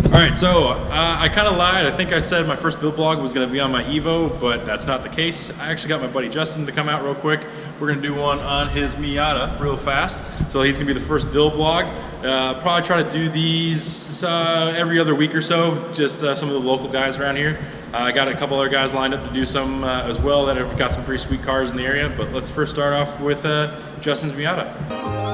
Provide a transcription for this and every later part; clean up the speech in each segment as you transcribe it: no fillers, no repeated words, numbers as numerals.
All right, so I kind of lied. I think I said my first build blog was going to be on my Evo, but that's not the case. I actually got my buddy Justin to come out real quick. We're going to do one on his Miata real fast. So he's going to be the first build blog. Probably try to do these every other week or so, just some of the local guys around here. I got a couple other guys lined up to do some as well that have got some pretty sweet cars in the area, but let's first start off with Justin's Miata.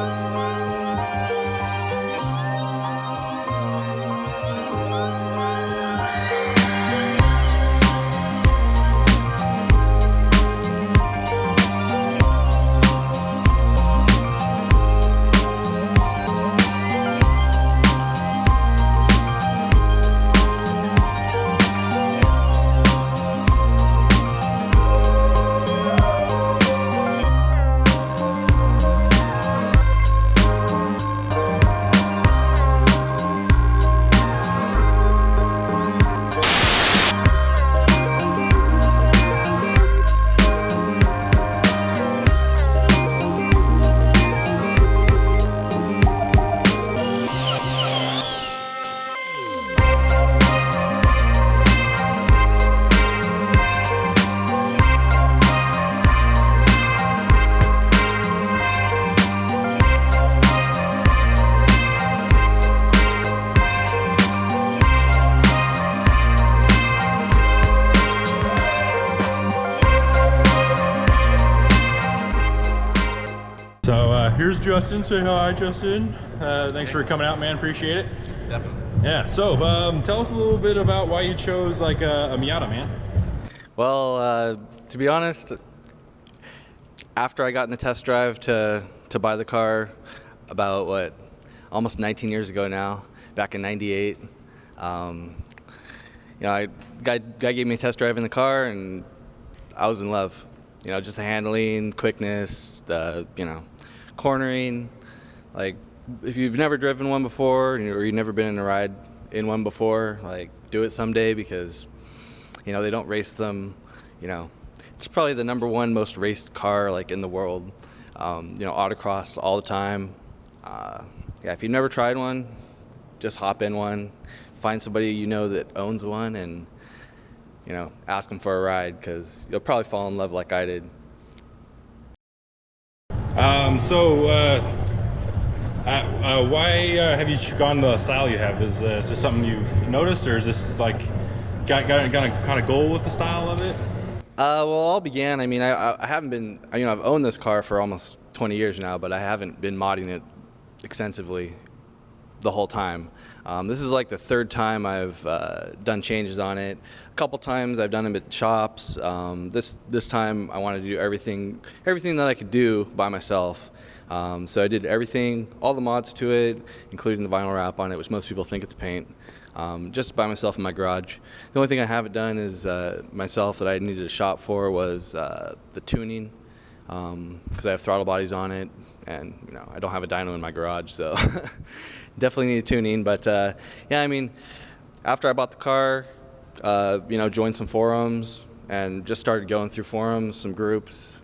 Here's Justin. Say hi, Justin. Thanks for coming out, man. Appreciate it. Definitely. Yeah. So, tell us a little bit about why you chose like a Miata, man. Well, to be honest, after I got in the test drive to buy the car, about almost 19 years ago now, back in '98, guy gave me a test drive in the car, and I was in love. You know, just the handling, quickness, the cornering. Like, if you've never driven one before or you've never been in a ride in one before, like, do it someday, because they don't race them. It's probably the #1 most raced car like in the world. Autocross all the time. Yeah, if you've never tried one, just hop in one, find somebody that owns one, and ask them for a ride, because you'll probably fall in love like I did. Why have you gone the style you have? Is this something you've noticed, or is this like got a kind of goal with the style of it? Well, all began. I mean, I haven't been. I've owned this car for almost 20 years now, but I haven't been modding it extensively the whole time. This is like the third time I've done changes on it. A couple times I've done them at shops. This time I wanted to do everything that I could do by myself. So I did everything, all the mods to it, including the vinyl wrap on it, which most people think it's paint, just by myself in my garage. The only thing I haven't done is myself that I needed a shop for was the tuning, because I have throttle bodies on it, and I don't have a dyno in my garage, so definitely need tuning. But yeah, I mean, after I bought the car, joined some forums and just started going through forums, some groups.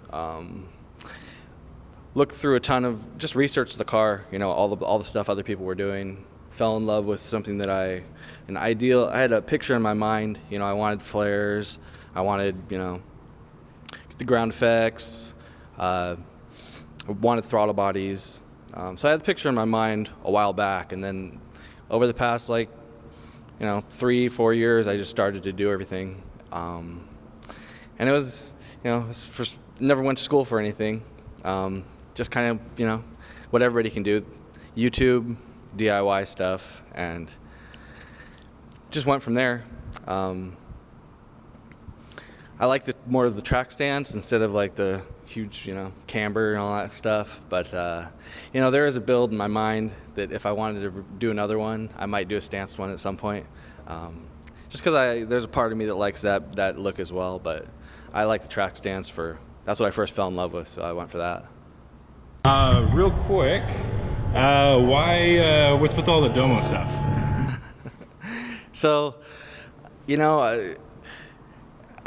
Looked through a ton of, just researched the car, all the stuff other people were doing. Fell in love with something that I had a picture in my mind. I wanted flares, I wanted, the ground effects, I wanted throttle bodies. So I had the picture in my mind a while back, and then over the past 3-4 years, I just started to do everything. And it was, never went to school for anything. Just kind of, what everybody can do, YouTube, DIY stuff, and just went from there. I like more of the track stance instead of like the huge, camber and all that stuff. But, there is a build in my mind that if I wanted to do another one, I might do a stance one at some point. Just because there's a part of me that likes that look as well, but I like the track stance that's what I first fell in love with, so I went for that. Real quick, what's with all the Domo stuff? So,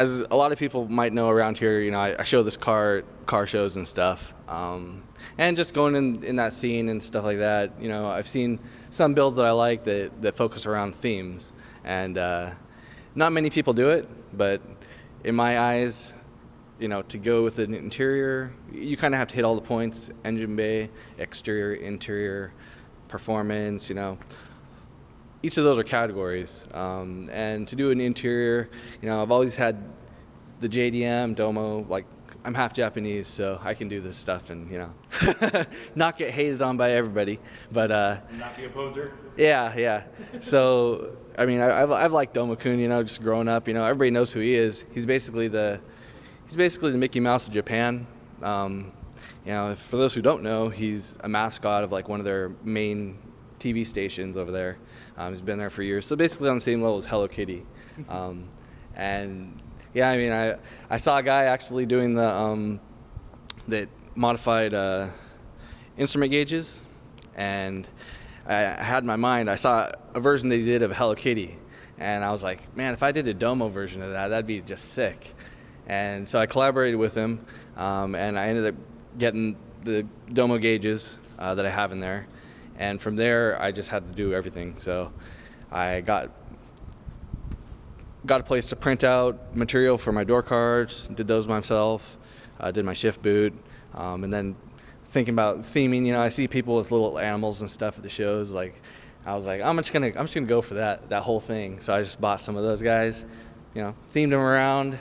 as a lot of people might know around here, you know, I show this car shows and stuff, and just going in that scene and stuff like that. You know, I've seen some builds that I like that focus around themes, and not many people do it, but in my eyes, you know, to go with an interior, you kind of have to hit all the points: engine bay, exterior, interior, performance. You know, each of those are categories, and to do an interior, you know, I've always had the JDM Domo. Like, I'm half Japanese, so I can do this stuff, and you know, not get hated on by everybody, but not be a poser. Yeah. So I mean, I've liked Domo-kun, you know, just growing up. You know, everybody knows who he is. He's basically the Mickey Mouse of Japan. You know, for those who don't know, he's a mascot of like one of their main TV stations over there. He's been there for years. So basically on the same level as Hello Kitty. And yeah, I mean, I saw a guy actually doing the that modified instrument gauges, and I had in my mind, I saw a version that he did of Hello Kitty, and I was like, man, if I did a Domo version of that, that'd be just sick. And so I collaborated with him, and I ended up getting the Domo gauges that I have in there. And from there, I just had to do everything. So I got a place to print out material for my door cards, did those myself, did my shift boot, and then thinking about theming, you know, I see people with little animals and stuff at the shows. Like, I was like, I'm just gonna go for that whole thing. So I just bought some of those guys, you know, themed them around.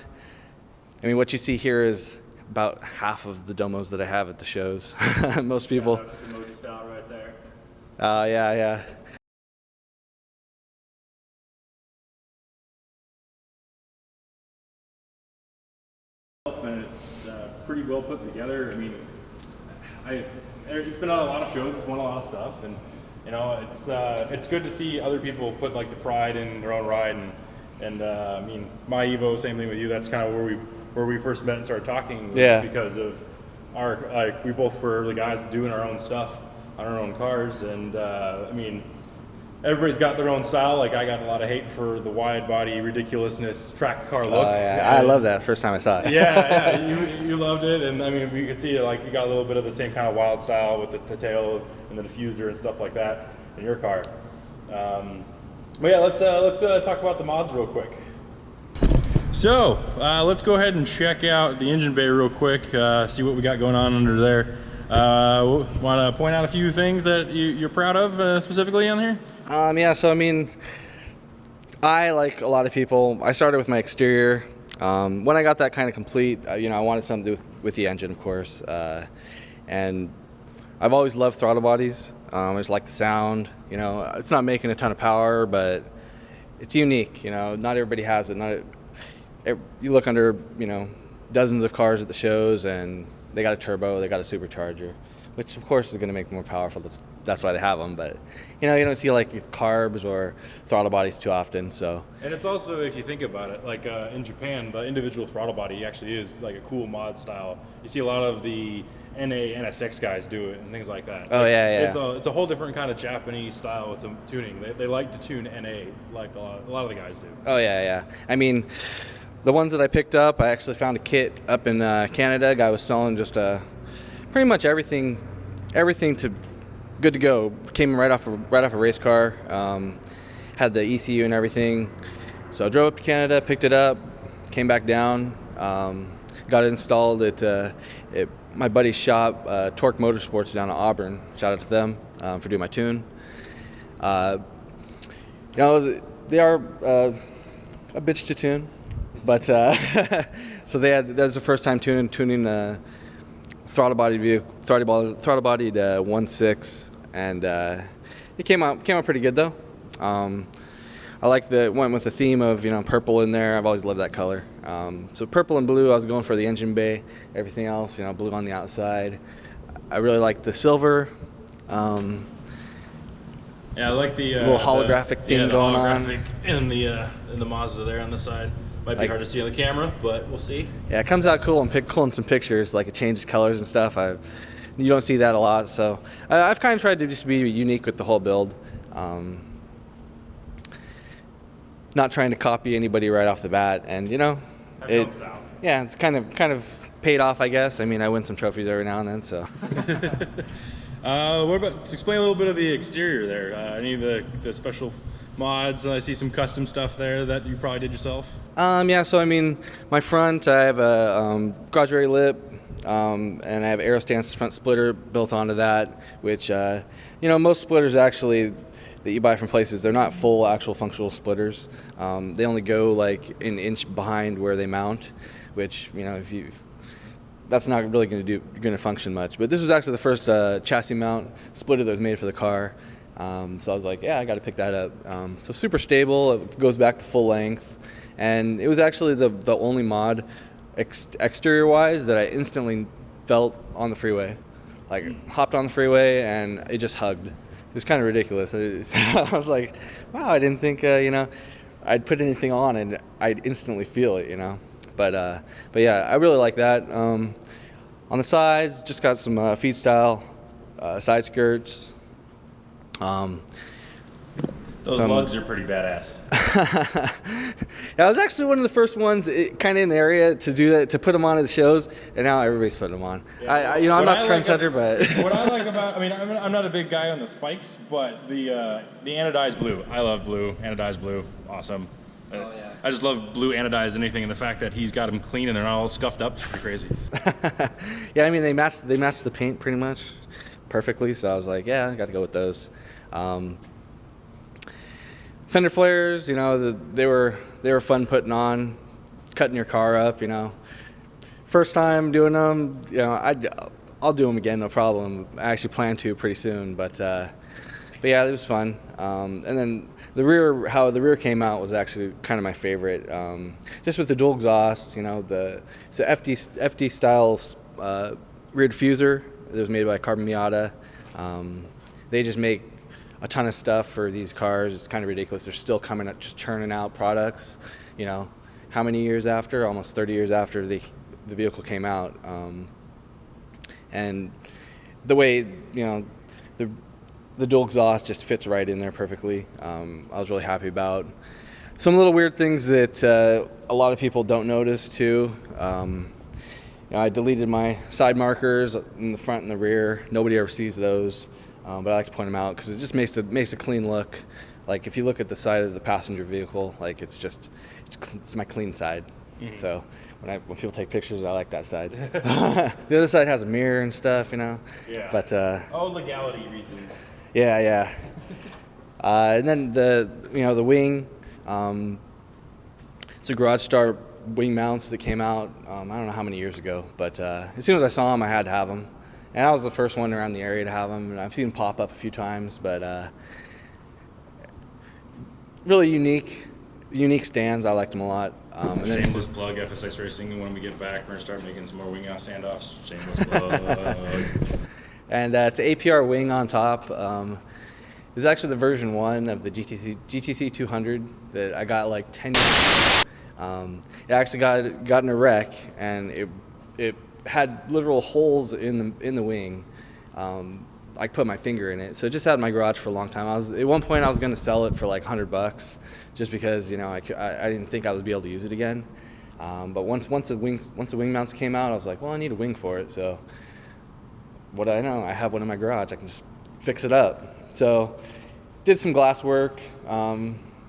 I mean, what you see here is about half of the Domos that I have at the shows. Most people. The Mojo style right there. Yeah. And it's pretty well put together. I mean, it's been on a lot of shows. It's won a lot of stuff, and you know, it's good to see other people put like the pride in their own ride. And I mean, my Evo, same thing with you. That's kind of where we first met and started talking. Yeah. Because of we both were the guys doing our own stuff on our own cars, and I mean, everybody's got their own style. Like, I got a lot of hate for the wide body ridiculousness track car look. Yeah. I love that first time I saw it. Yeah, you loved it, and I mean, we could see like you got a little bit of the same kind of wild style with the tail and the diffuser and stuff like that in your car. But yeah, let's talk about the mods real quick. So let's go ahead and check out the engine bay real quick, see what we got going on under there. Want to point out a few things that you're proud of specifically on here? Yeah, so I mean, I, like a lot of people, I started with my exterior. When I got that kind of complete, you know, I wanted something to do with the engine, of course. And I've always loved throttle bodies. I just like the sound. You know, it's not making a ton of power, but it's unique. You know, not everybody has it. You look under, you know, dozens of cars at the shows, and they got a turbo, they got a supercharger, which of course is going to make more powerful. That's why they have them. But you know, you don't see like carbs or throttle bodies too often. So. And it's also, if you think about it, like in Japan, the individual throttle body actually is like a cool mod style. You see a lot of the NA, NSX guys do it and things like that. Oh, like, yeah. It's a whole different kind of Japanese style with some tuning. They like to tune NA like a lot of the guys do. Oh yeah. I mean, the ones that I picked up, I actually found a kit up in Canada. A guy was selling just pretty much everything to good to go. Came right off a race car. Had the ECU and everything. So I drove up to Canada, picked it up, came back down, got it installed at my buddy's shop, Torque Motorsports down in Auburn. Shout out to them for doing my tune. You know, they are a bitch to tune. But so that was the first time tuning throttle bodied 1.6, and it came out pretty good though. I went with the theme of, you know, purple in there. I've always loved that color. So purple and blue, I was going for the engine bay. Everything else, you know, blue on the outside. I really like the silver. Yeah, I like the little holographic theme going on. in the Mazda there on the side. Might be hard to see on the camera, but we'll see. Yeah, it comes out cool. I'm pulling some pictures, like it changes colors and stuff. You don't see that a lot, so I've kind of tried to just be unique with the whole build. Not trying to copy anybody right off the bat, and you know, Yeah, it's kind of paid off, I guess. I mean, I win some trophies every now and then, so. What about, explain a little bit of the exterior there? Any of the special mods? I see some custom stuff there that you probably did yourself. Yeah, so I mean, my front, I have a garage area lip, and I have Aerostance front splitter built onto that, which, most splitters actually that you buy from places, they're not full actual functional splitters. They only go like an inch behind where they mount, which, that's not really going to function much. But this was actually the first chassis mount splitter that was made for the car. So I was like, yeah, I got to pick that up. So super stable, it goes back to full length. And it was actually the only mod exterior-wise that I instantly felt on the freeway. Like, hopped on the freeway and it just hugged. It was kind of ridiculous. I was like, wow, I didn't think, I'd put anything on and I'd instantly feel it, But yeah, I really like that. On the sides, just got some feed style side skirts. Those lugs are pretty badass. Yeah, I was actually one of the first ones kind of in the area to do that, to put them on at the shows, and now everybody's putting them on. Yeah, I'm not a trendsetter, but what I like about, I'm not a big guy on the spikes, but the anodized blue. I love blue, anodized blue, awesome. Oh, yeah. I just love blue anodized anything, and the fact that he's got them clean and they're not all scuffed up is pretty crazy. Yeah, I mean they match the paint pretty much perfectly, so I was like, yeah, I got to go with those. Fender flares, they were fun putting on, cutting your car up, First time doing them, I'll do them again, no problem. I actually plan to pretty soon, but yeah, it was fun. And then how the rear came out was actually kind of my favorite. Just with the dual exhaust, it's a FD style rear diffuser that was made by Carbon Miata. They just make a ton of stuff for these cars. It's kind of ridiculous. They're still coming up, just churning out products. How many years after? Almost 30 years after the vehicle came out. And the way the dual exhaust just fits right in there perfectly. I was really happy about some little weird things that a lot of people don't notice too. I deleted my side markers in the front and the rear. Nobody ever sees those. But I like to point them out because it just makes a clean look. Like if you look at the side of the passenger vehicle, like it's my clean side. Mm-hmm. So when people take pictures, I like that side. The other side has a mirror and stuff, Yeah. But legality reasons. Yeah. And then the wing. It's a Garage Star wing mounts that came out. I don't know how many years ago, but as soon as I saw them, I had to have them. And I was the first one around the area to have them, and I've seen them pop up a few times, but really unique stands. I liked them a lot. Shameless plug, FSX Racing. When we get back, we're going to start making some more wing out standoffs. Shameless plug. And it's APR Wing on top. It's actually the version 1 of the GTC 200 that I got like 10 years ago. It actually got in a wreck, and it had literal holes in the wing. I put my finger in it, so it just had in my garage for a long time. At one point I was going to sell it for like $100, just because I didn't think I would be able to use it again. But once the wing mounts came out, I was like, well, I need a wing for it. So what do I know? I have one in my garage. I can just fix it up. So did some glass work.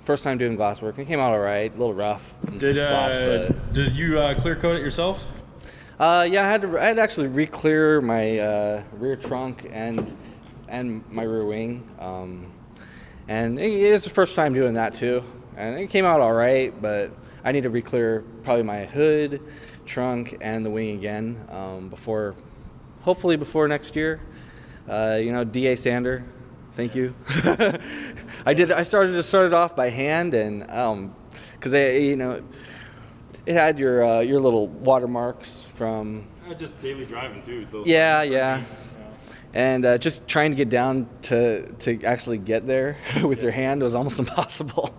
First time doing glass work. It came out all right. A little rough in some spots, but did you clear coat it yourself? Yeah, I had to actually re-clear my rear trunk and my rear wing, and it is the first time doing that too. And it came out all right, but I need to re-clear probably my hood, trunk, and the wing again hopefully before next year. DA sander, thank you. I started off by hand, and because it had your little watermarks from just daily driving too. Yeah. And just trying to get down to actually get there with your hand was almost impossible.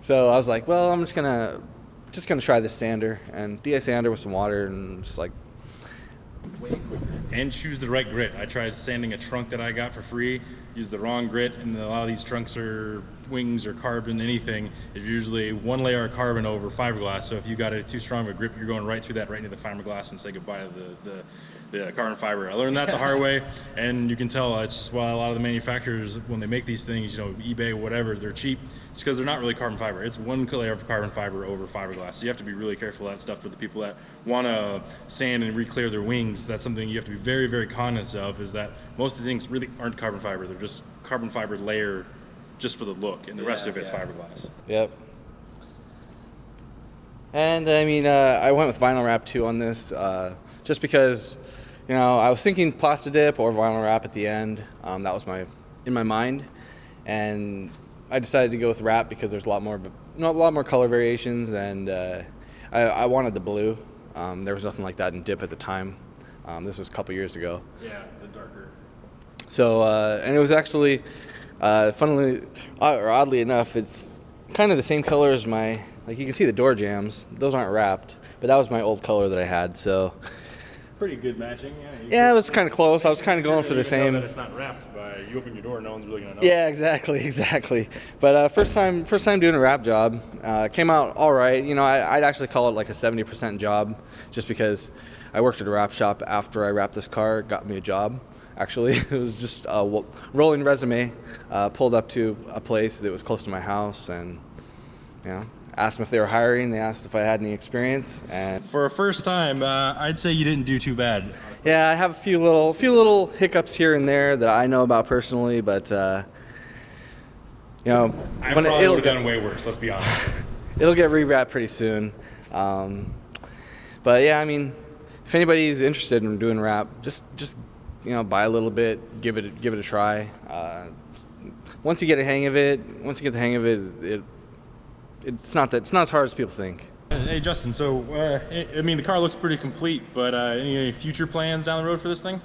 So I was like, well, I'm just gonna try this sander, and DA sander with some water, and just like way quicker. And choose the right grit. I tried sanding a trunk that I got for free, used the wrong grit, and a lot of these trunks are wings or carbon, anything, is usually one layer of carbon over fiberglass. So if you got too strong of a grip, you're going right through that, right into the fiberglass, and say goodbye to the carbon fiber. I learned that the hard way, and you can tell it's just why a lot of the manufacturers, when they make these things, you know, eBay, whatever, they're cheap. It's because they're not really carbon fiber. It's one layer of carbon fiber over fiberglass. So you have to be really careful of that stuff for the people that want to sand and re-clear their wings. That's something you have to be very, very cognizant of, is that most of the things really aren't carbon fiber. They're just carbon fiber layer just for the look, and the rest of it's fiberglass. Yep. And I mean, I went with vinyl wrap too on this, just because, you know, I was thinking plasti dip or vinyl wrap at the end. That was in my mind, and I decided to go with wrap because there's a lot more color variations, and I wanted the blue. There was nothing like that in dip at the time. This was a couple years ago. Yeah, the darker. So, and it was actually, funnily or oddly enough, it's kind of the same color as like you can see the door jambs. Those aren't wrapped, but that was my old color that I had. So. Pretty good matching. Yeah, it was kind of close. I was kind of going for the same. Know that it's not wrapped by you open your door, no one's really gonna know. Yeah, exactly. But first time doing a wrap job, came out all right. You know, I'd actually call it like a 70% job, just because I worked at a wrap shop after I wrapped this car. It got me a job. Actually, it was just a rolling resume. Pulled up to a place that was close to my house, and you know, asked them if they were hiring. They asked if I had any experience, and for a first time, I'd say you didn't do too bad. Honestly. Yeah, I have a few little hiccups here and there that I know about personally, but you know, I probably would have done way worse. Let's be honest. It'll get rewrapped pretty soon, but yeah, I mean, if anybody's interested in doing wrap, just you know, buy a little bit, give it a try. Once you get the hang of it, it's not as hard as people think. Hey Justin, so I mean, the car looks pretty complete, but any future plans down the road for this thing?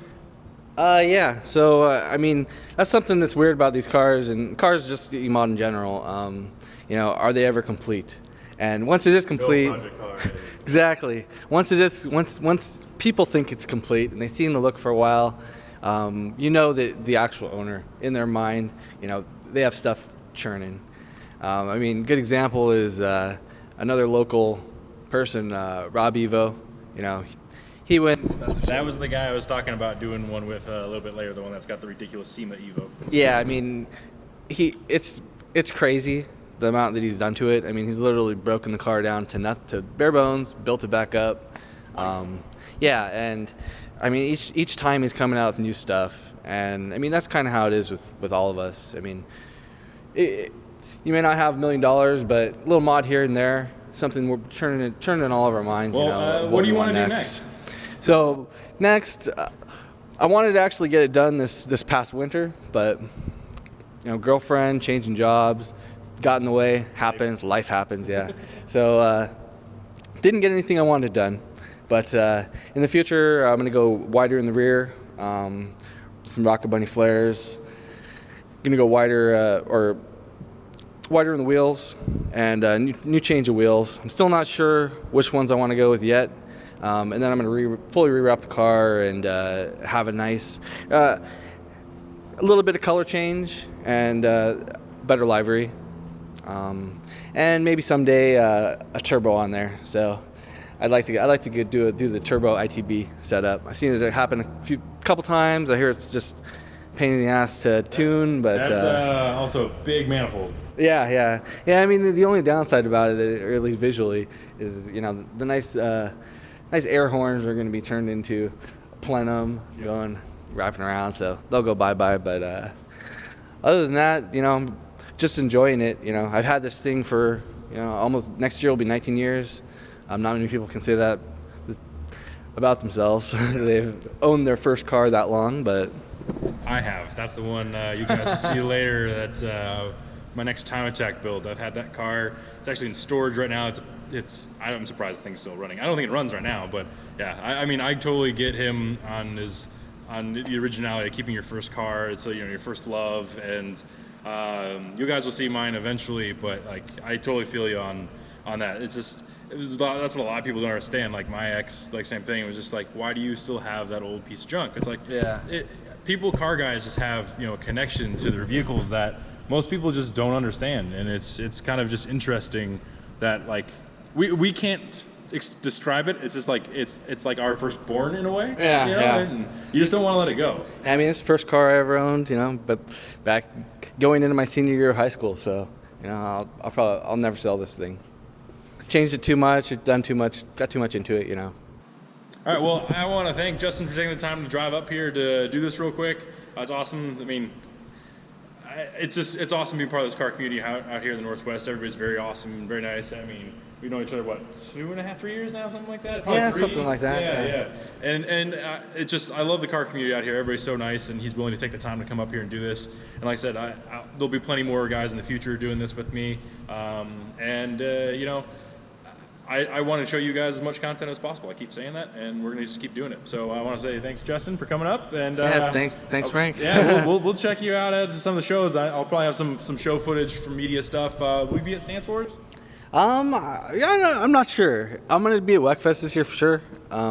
Yeah. So I mean, that's something that's weird about these cars, and cars just E-Mod in general. You know, are they ever complete? And once it is complete, exactly. Once people think it's complete and they've seen the look for a while, you know that the actual owner, in their mind, you know, they have stuff churning. I mean, good example is another local person, Rob Evo. You know, he went. That was the guy I was talking about doing one with a little bit later, the one that's got the ridiculous SEMA Evo. Yeah, I mean, it's crazy the amount that he's done to it. I mean, he's literally broken the car down to bare bones, built it back up. Nice. Yeah, and I mean, each time he's coming out with new stuff, and I mean, that's kind of how it is with all of us. I mean, you may not have $1 million, but a little mod here and there, something we're turning in all of our minds. Well, you know, what do you want to do next? So next, I wanted to actually get it done this past winter, but you know, girlfriend, changing jobs, got in the way. Life happens, yeah. So didn't get anything I wanted done, but in the future, I'm gonna go wider in the rear, from Rocket Bunny flares. Gonna go wider in the wheels, and new change of wheels. I'm still not sure which ones I want to go with yet. And then I'm going to fully rewrap the car and have a nice, a little bit of color change and better livery, and maybe someday a turbo on there. So I'd like to do the turbo ITB setup. I've seen it happen a couple times. I hear it's just a pain in the ass to tune, but that's also a big manifold. Yeah. I mean, the only downside about it, or at least visually, is, you know, the nice air horns are going to be turned into plenum, wrapping around, so they'll go bye-bye. But other than that, you know, I'm just enjoying it. You know, I've had this thing for, you know, almost, next year will be 19 years. Not many people can say that about themselves. They've owned their first car that long, but I have. That's the one you guys will see later. That's my next time attack build. I've had that car. It's actually in storage right now. I'm surprised the thing's still running. I don't think it runs right now, but yeah. I mean, I totally get him on the originality of keeping your first car. It's, you know, your first love, and you guys will see mine eventually. But like, I totally feel you on that. That's what a lot of people don't understand. Like my ex, like same thing. It was just like, why do you still have that old piece of junk? It's like, yeah. Car guys just have, you know, a connection to their vehicles that most people just don't understand, and it's kind of just interesting that like we can't describe it. It's just like it's like our firstborn in a way. Yeah, you know? yeah. And you just don't want to let it go. I mean, it's the first car I ever owned, you know, but back going into my senior year of high school, so you know, I'll never sell this thing. Changed it too much, done too much, got too much into it, you know. All right, well, I want to thank Justin for taking the time to drive up here to do this real quick. It's awesome. I mean, it's awesome being part of this car community out here in the Northwest. Everybody's very awesome and very nice. I mean, we've known each other, what, 2.5, 3 years now, something like that? Probably Yeah, 3? something like that. Yeah. And it just, I love the car community out here. Everybody's so nice, and he's willing to take the time to come up here and do this. And like I said, there'll be plenty more guys in the future doing this with me. You know, I want to show you guys as much content as possible. I keep saying that, and we're going to just keep doing it. So I want to say thanks, Justin, for coming up. And Yeah, thanks, Frank. Yeah, we'll check you out at some of the shows. I'll probably have some show footage from media stuff. Will we be at Stance Wars? Yeah, I'm not sure. I'm gonna be at WECFest this year for sure,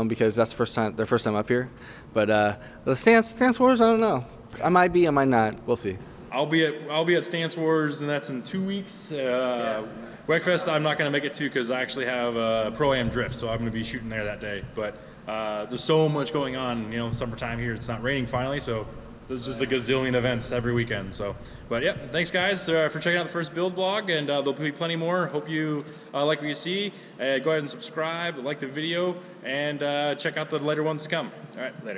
because that's their first time up here. But the Stance Wars, I don't know. I might be, I might not. We'll see. I'll be at Stance Wars, and that's in 2 weeks. WECFest, I'm not gonna make it to because I actually have a Pro-Am drift, so I'm gonna be shooting there that day. But there's so much going on. You know, summertime here. It's not raining finally, so there's just a gazillion events every weekend. So, but yeah, thanks guys for checking out the first build blog, and there'll be plenty more. Hope you like what you see. Go ahead and subscribe, like the video, and check out the later ones to come. All right, later.